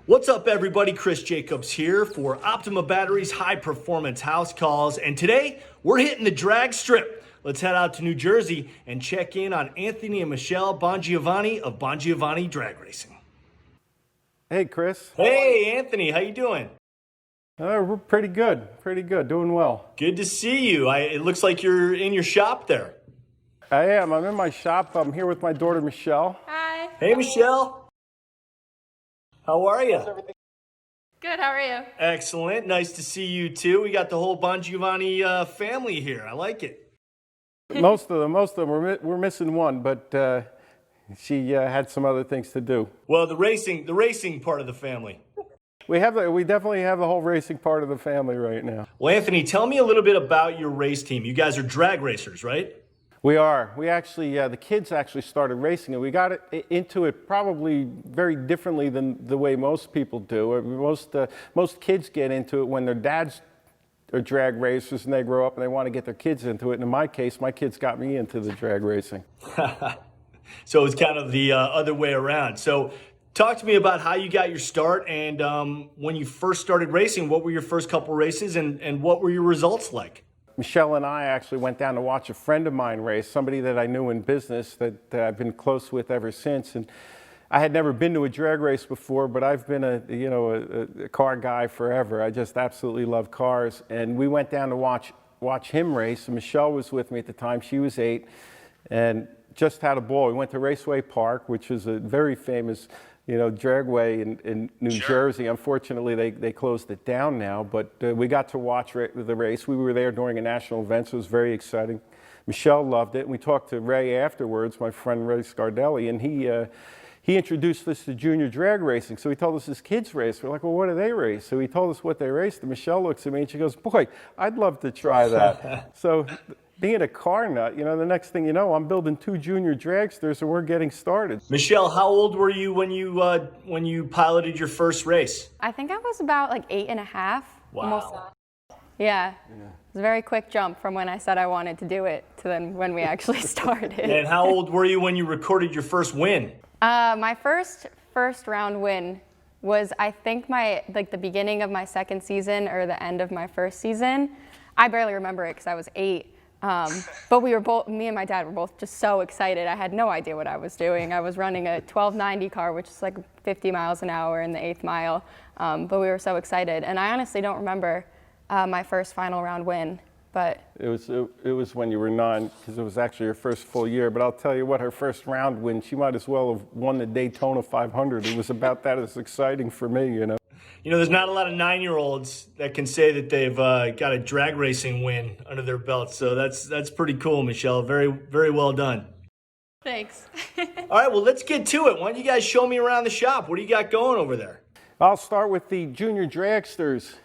What's up, everybody? Chris Jacobs here for Optima Batteries High Performance House Calls. And today we're hitting the drag strip. Let's head out to New Jersey and check in on Anthony and Michelle Bongiovanni of Bongiovanni Drag Racing. Hey, Chris. Hey, Anthony, how you doing? We're pretty good, doing well. Good to see you. It looks like you're in your shop there. I am. I'm in my shop. I'm here with my daughter, Michelle. Hi. Hey, Michelle. How are you? Good, how are you? Excellent. Nice to see you too. We got the whole Bongiovanni family here. I like it. Most of them. We're missing one, but she had some other things to do. Well, the racing part of the family. We definitely have the whole racing part of the family right now. Well, Anthony, tell me a little bit about your race team. You guys are drag racers, right? We are. We actually, the kids actually started racing it. We got into it probably very differently than the way most people do. Most kids get into it when their dads are drag racers and they grow up and they want to get their kids into it. And in my case, my kids got me into the drag racing. So it's kind of the other way around. So talk to me about how you got your start and when you first started racing, what were your first couple races and what were your results like? Michelle and I actually went down to watch a friend of mine race, somebody that I knew in business that I've been close with ever since. And I had never been to a drag race before, but I've been a car guy forever. I just absolutely love cars. And we went down to watch him race. And Michelle was with me at the time. She was 8 and just had a ball. We went to Raceway Park, which is a very famous dragway in New Jersey. Unfortunately, they closed it down now, but we got to watch the race. We were there during a national event, so it was very exciting. Michelle loved it, and we talked to Ray afterwards, my friend Ray Scardelli, and he introduced us to junior drag racing. So he told us his kids race. We're like, well, what do they race? So he told us what they raced, and Michelle looks at me and she goes, boy, I'd love to try that. So being a car nut, the next thing you know, I'm building 2 junior dragsters and we're getting started. Michelle, how old were you when you piloted your first race? I think I was about like 8.5. Wow. Almost. Yeah. It was a very quick jump from when I said I wanted to do it to then when we actually started. And how old were you when you recorded your first win? My first round win was, I think, the beginning of my second season or the end of my first season. I barely remember it because I was 8. But me and my dad were both just so excited. I had no idea what I was doing. I was running a 1290 car, which is like 50 miles an hour in the 8th mile. But we were so excited. And I honestly don't remember my first final round win. But it was when you were 9, because it was actually her first full year. But I'll tell you what, her first round win, she might as well have won the Daytona 500. It was about that as exciting for me, There's not a lot of 9-year-olds that can say that they've got a drag racing win under their belt. So that's pretty cool, Michelle. Very, very well done. thanks. All right, well, let's get to it. Why don't you guys show me around the shop? What do you got going over there? I'll start with the junior dragsters.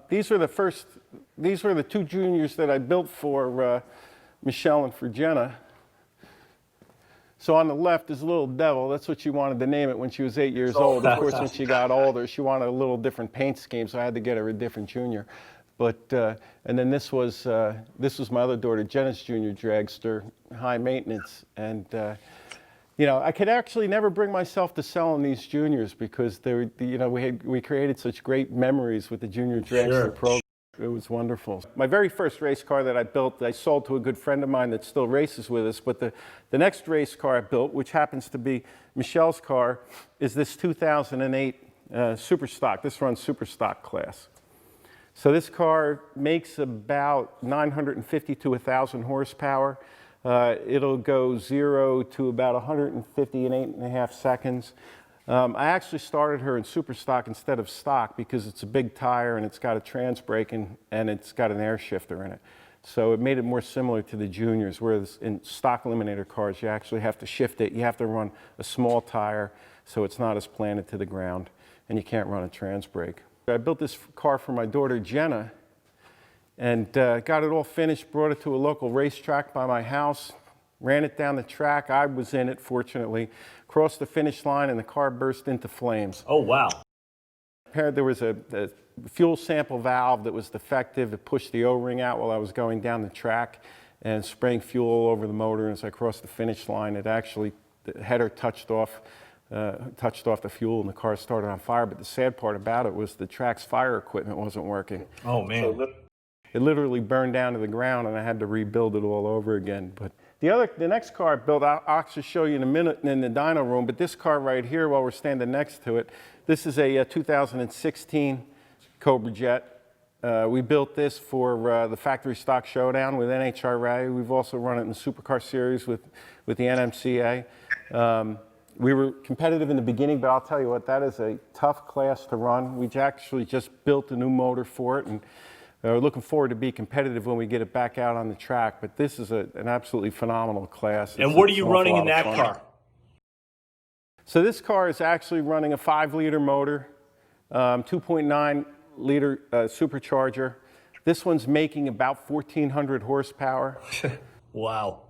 These were the 2 juniors that I built for Michelle and for Jenna. So on the left is Little Devil. That's what she wanted to name it when she was 8 years old. Of course, when she got older, she wanted a little different paint scheme, so I had to get her a different junior. But and then this was my other daughter, Jenna's junior dragster, high maintenance. And I could actually never bring myself to selling these juniors because we created such great memories with the junior dragster program. It was wonderful. My very first race car that I built, I sold to a good friend of mine that still races with us. But the next race car I built, which happens to be Michelle's car, is this 2008 Super Stock. This runs Super Stock class. So this car makes about 950 to 1,000 horsepower. It'll go 0 to about 150 in 8.5 seconds. I actually started her in Super Stock instead of stock because it's a big tire and it's got a trans brake and it's got an air shifter in it. So it made it more similar to the juniors, whereas in stock eliminator cars, you actually have to shift it. You have to run a small tire so it's not as planted to the ground, and you can't run a trans brake. I built this car for my daughter, Jenna, and got it all finished, brought it to a local racetrack by my house, ran it down the track. I was in it, fortunately. Crossed the finish line and the car burst into flames. Oh, wow. There was a fuel sample valve that was defective. It pushed the O-ring out while I was going down the track and spraying fuel all over the motor. And as I crossed the finish line, the header touched off touched off the fuel and the car started on fire. But the sad part about it was the track's fire equipment wasn't working. Oh, man. So it literally burned down to the ground, and I had to rebuild it all over again. But the next car I built, I'll actually show you in a minute in the dyno room, but this car right here, while we're standing next to it, this is a 2016 Cobra Jet. We built this for the factory stock showdown with NHR Rally. We've also run it in the Supercar Series with the NMCA. We were competitive in the beginning, but I'll tell you what, that is a tough class to run. We actually just built a new motor for it, and we're looking forward to be competitive when we get it back out on the track. But this is an absolutely phenomenal class. And what are you running in that car? So this car is actually running a 5-liter motor, 2.9-liter supercharger. This one's making about 1,400 horsepower. Wow.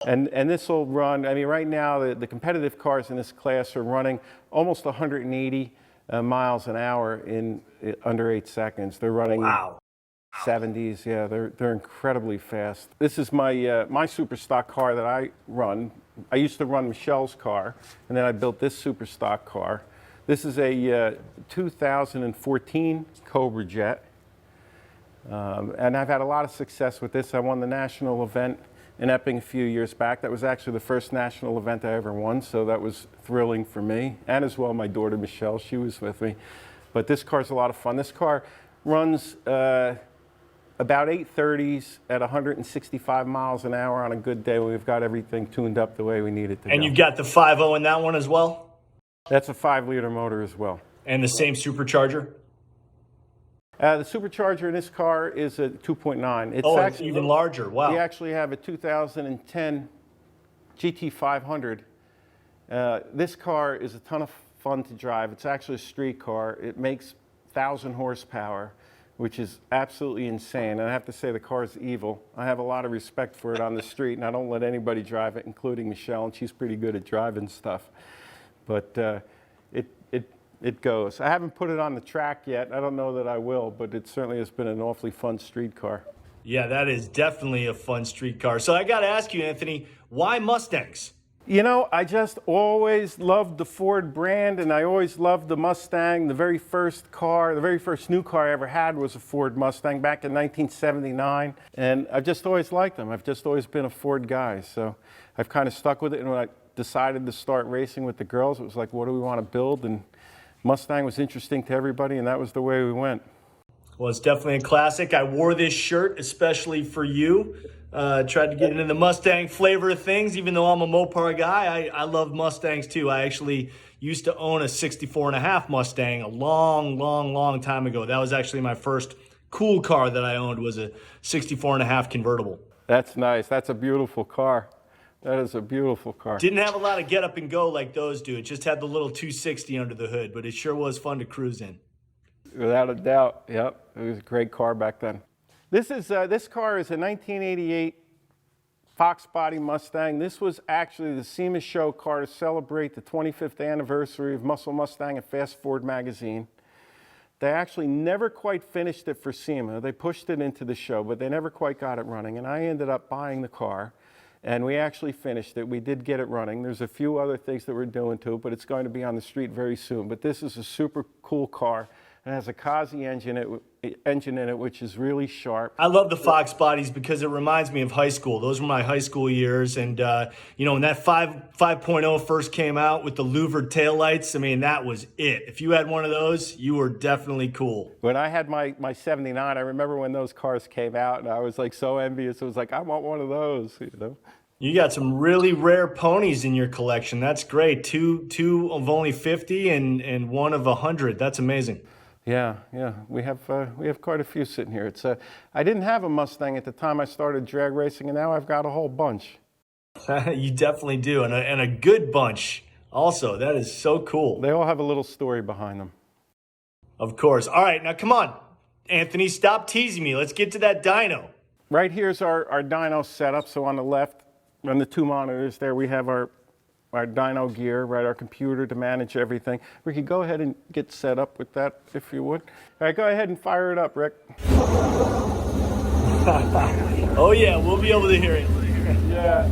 And this will run, I mean, right now the competitive cars in this class are running almost 180 miles an hour in under 8 seconds. They're running 70s, yeah, they're incredibly fast. This is my my super stock car that I run. I used to run Michelle's car, and then I built this super stock car. This is a 2014 Cobra Jet, and I've had a lot of success with this. I won the national event in Epping a few years back. That was actually the first national event I ever won, so that was thrilling for me, and as well my daughter Michelle, she was with me. But this car's a lot of fun. This car runs about 830s at 165 miles an hour on a good day when we've got everything tuned up the way we need it to go. And you've got the 5.0 in that one as well? That's a 5-liter motor as well. And the same supercharger? The supercharger in this car is a 2.9. It's it's even larger. Wow. We actually have a 2010 GT500. This car is a ton of fun to drive. It's actually a street car. It makes 1,000 horsepower, which is absolutely insane. And I have to say the car is evil. I have a lot of respect for it on the street, and I don't let anybody drive it, including Michelle, and she's pretty good at driving stuff. But it goes. I haven't put it on the track yet. I don't know that I will, but it certainly has been an awfully fun street car. Yeah, that is definitely a fun street car. So I got to ask you, Anthony, why Mustangs? You know, I just always loved the Ford brand, and I always loved the Mustang. The very first car, the very first new car I ever had was a Ford Mustang back in 1979, and I've just always liked them. I've just always been a Ford guy, so I've kind of stuck with it. And when I decided to start racing with the girls, it was like, what do we want to build? And Mustang was interesting to everybody, and that was the way we went. Well, it's definitely a classic. I wore this shirt especially for you. Tried to get into the Mustang flavor of things, even though I'm a Mopar guy. I love Mustangs too. I actually used to own a 64.5 Mustang a long time ago. That was actually my first cool car that I owned, was a 64.5 convertible. That's nice. That's a beautiful car. That is a beautiful car. Didn't have a lot of get up and go like those do. It just had the little 260 under the hood, but it sure was fun to cruise in. Without a doubt, yep. It was a great car back then. This car is a 1988 Fox Body Mustang. This was actually the SEMA show car to celebrate the 25th anniversary of Muscle Mustang and Fast Forward magazine. They actually never quite finished it for SEMA. They pushed it into the show, but they never quite got it running. And I ended up buying the car, and we actually finished it. We did get it running. There's a few other things that we're doing to it, but it's going to be on the street very soon. But this is a super cool car. It has a Kazi engine in it, which is really sharp. I love the Fox bodies because it reminds me of high school. Those were my high school years. And, you know, when that 5.0 first came out with the louvered taillights, I mean, that was it. If you had one of those, you were definitely cool. When I had my 79, I remember when those cars came out, and I was like so envious. It was like, I want one of those, you know. You got some really rare ponies in your collection. That's great. Two of only 50 and one of 100. That's amazing. Yeah, we have quite a few sitting here. I didn't have a Mustang at the time I started drag racing, and now I've got a whole bunch. You definitely do, and a good bunch also. That is so cool. They all have a little story behind them. Of course. All right, now come on, Anthony, stop teasing me. Let's get to that dyno. Right here's our dyno setup. So on the left, on the two monitors there, we have our dyno gear, right, our computer to manage everything. Ricky, go ahead and get set up with that, if you would. All right, go ahead and fire it up, Rick. Oh yeah, we'll be able to hear it. Yeah.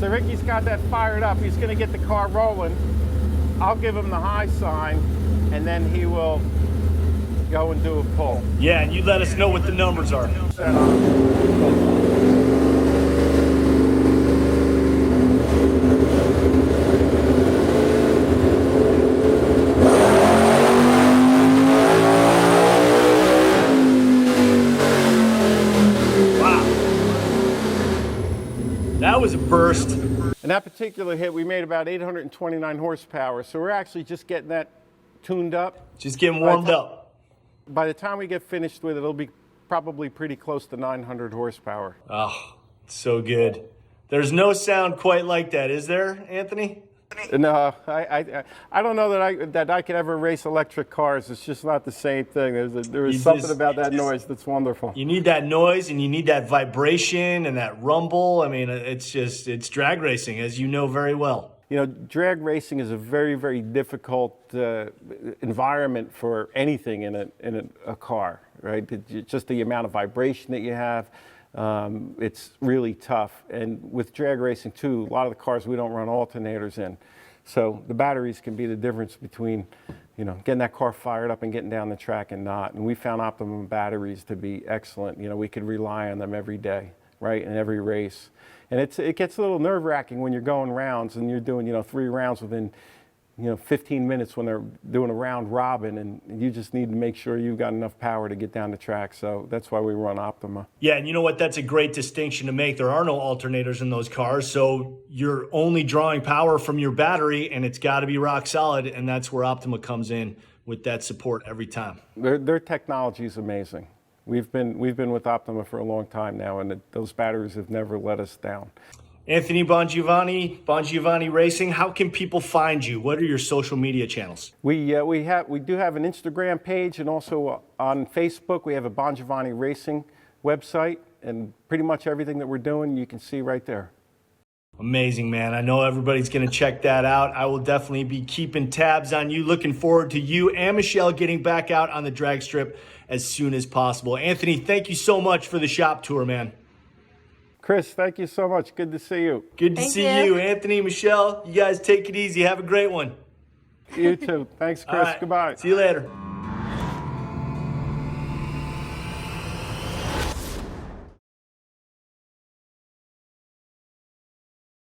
So Ricky's got that fired up. He's gonna get the car rolling. I'll give him the high sign, and then he will go and do a pull. Yeah, and you let us know what the numbers are. Set on. That was a burst. In that particular hit, we made about 829 horsepower, so we're actually just getting that tuned up. Just getting warmed up. By the time we get finished with it, it'll be probably pretty close to 900 horsepower. Oh, so good. There's no sound quite like that, is there, Anthony? No, I don't know that I could ever race electric cars. It's just not the same thing. There is something about that noise that's wonderful. You need that noise and you need that vibration and that rumble. I mean, it's drag racing, as you know very well. You know, drag racing is a very, very difficult environment for anything in a car, right? Just the amount of vibration that you have. It's really tough. And with drag racing too, a lot of the cars we don't run alternators in. So the batteries can be the difference between, you know, getting that car fired up and getting down the track and not. And we found Optimum batteries to be excellent. You know, we could rely on them every day, right, in every race. And it gets a little nerve-wracking when you're going rounds and you're doing, you know, 3 rounds within, you know, 15 minutes when they're doing a round robin, and you just need to make sure you've got enough power to get down the track. So that's why we run Optima. Yeah, and you know what? That's a great distinction to make. There are no alternators in those cars, so you're only drawing power from your battery, and it's got to be rock solid, and that's where Optima comes in with that support every time. Their technology is amazing. We've been with Optima for a long time now, and those batteries have never let us down. Anthony Bongiovanni Racing, how can people find you? What are your social media channels? We do have an Instagram page, and also on Facebook we have a Bongiovanni Racing website, and pretty much everything that we're doing you can see right there. Amazing, man. I know everybody's going to check that out. I will definitely be keeping tabs on you. Looking forward to you and Michelle getting back out on the drag strip as soon as possible. Anthony, thank you so much for the shop tour, man. Chris, thank you so much. Good to see you. Good to see you. Anthony, Michelle, you guys take it easy. Have a great one. You too. Thanks, Chris. All right. Goodbye. See you later.